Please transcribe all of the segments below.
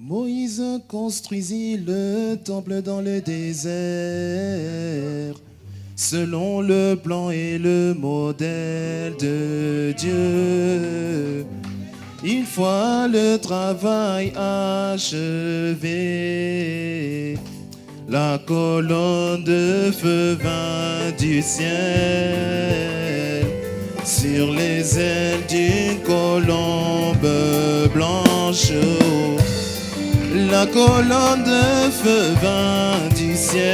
Moïse construisit le temple dans le désert, selon le plan et le modèle de Dieu. Une fois le travail achevé, la colonne de feu vint du ciel sur les ailes d'une colombe blanche. La colonne de feu vint du ciel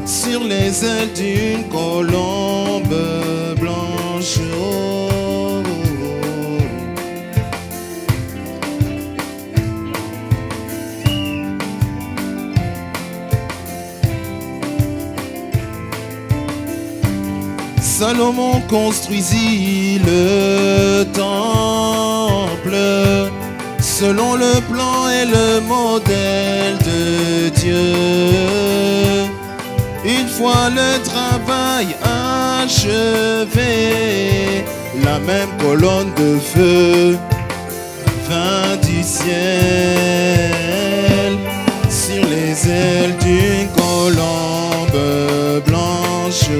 sur les ailes d'une colombe blanche. Salomon construisit le temple selon le plan et le modèle de Dieu. Une fois le travail achevé, la même colonne de feu vint du ciel sur les ailes d'une colombe blanche.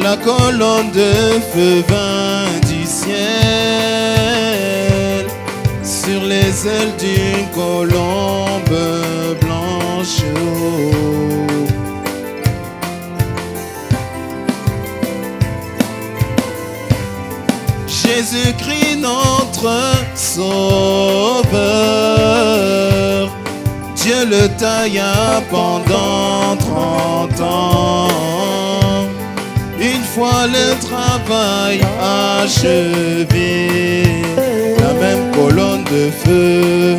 La colonne de feu vint du ciel sur les ailes d'une colombe blanche. Jésus-Christ, notre Sauveur, Dieu le tailla pendant 30 ans. Une fois le travail achevé, la même colonne de feu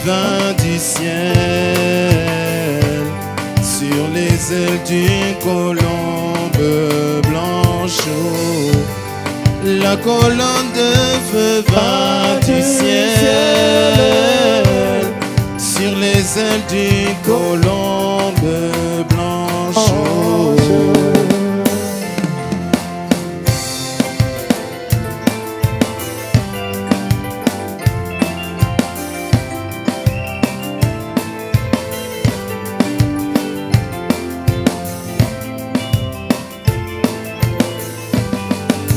vint du ciel sur les ailes d'une colombe blanche. La colonne de feu vint du ciel sur les ailes d'une colombe blanche.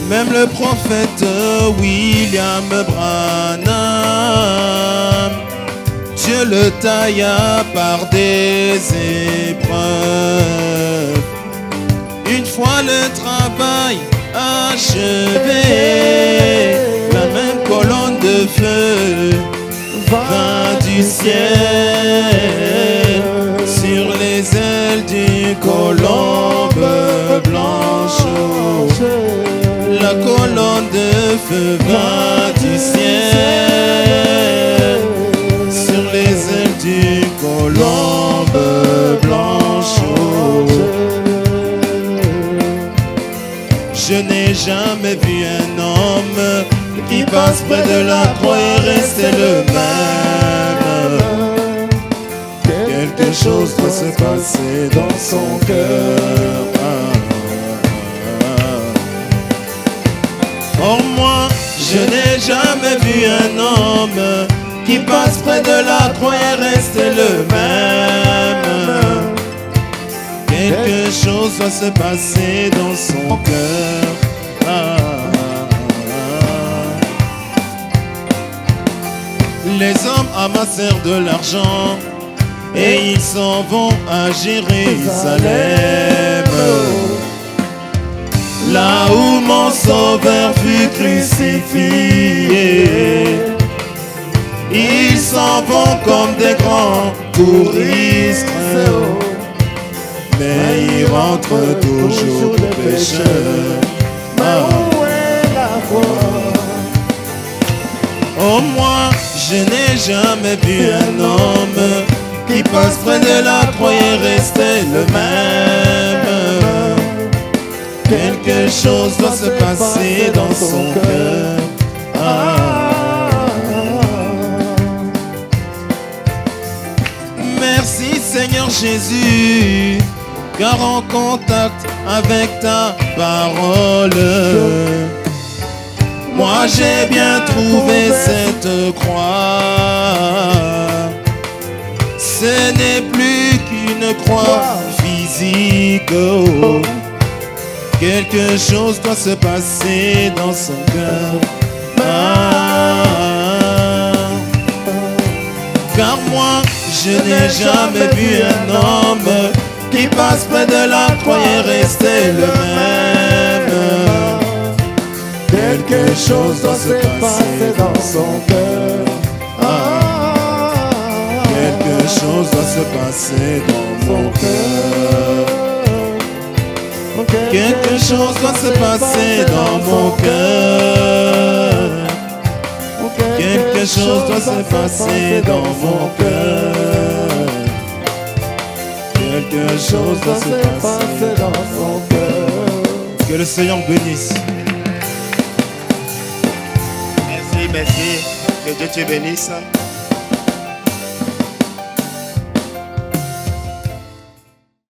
Même le prophète William Branham, Dieu le tailla par des épreuves. Une fois le travail achevé, la même colonne de feu vint du ciel sur les ailes d'une colombe blanche. La colonne de feu vint du ciel sur les ailes d'une colombe blanche. Je n'ai jamais vu un homme qui passe près de la croix et rester le même. Quelque chose doit se passer dans son cœur. Or moi, je n'ai jamais vu un homme qui passe près de la croix et reste le même. Quelque chose doit se passer dans son cœur. Les hommes amassèrent de l'argent et ils s'en vont à Jérusalem, là où mon sauveur fut crucifié. Ils s'en vont comme des grands touristes, mais ils rentrent toujours des pécheurs. Où est la foi? Oh, moi, je n'ai jamais vu un homme qui passe près de la croix et rester le même. Quelque chose doit se passer dans son cœur. Merci Seigneur Jésus, car en contact avec ta parole, Moi j'ai bien trouvé cette croix. Ce n'est plus qu'une croix physique. Oh. Quelque chose doit se passer dans son cœur. Car moi je n'ai jamais vu un homme qui passe près de la croix et rester le même. Quelque chose doit se passer dans son cœur. Quelque chose doit se passer dans mon cœur. Quelque chose doit se passer dans mon cœur. Quelque chose doit se passer dans mon cœur. Quelque chose doit se passer dans mon cœur. Que le Seigneur bénisse. Merci, merci. Que Dieu te bénisse.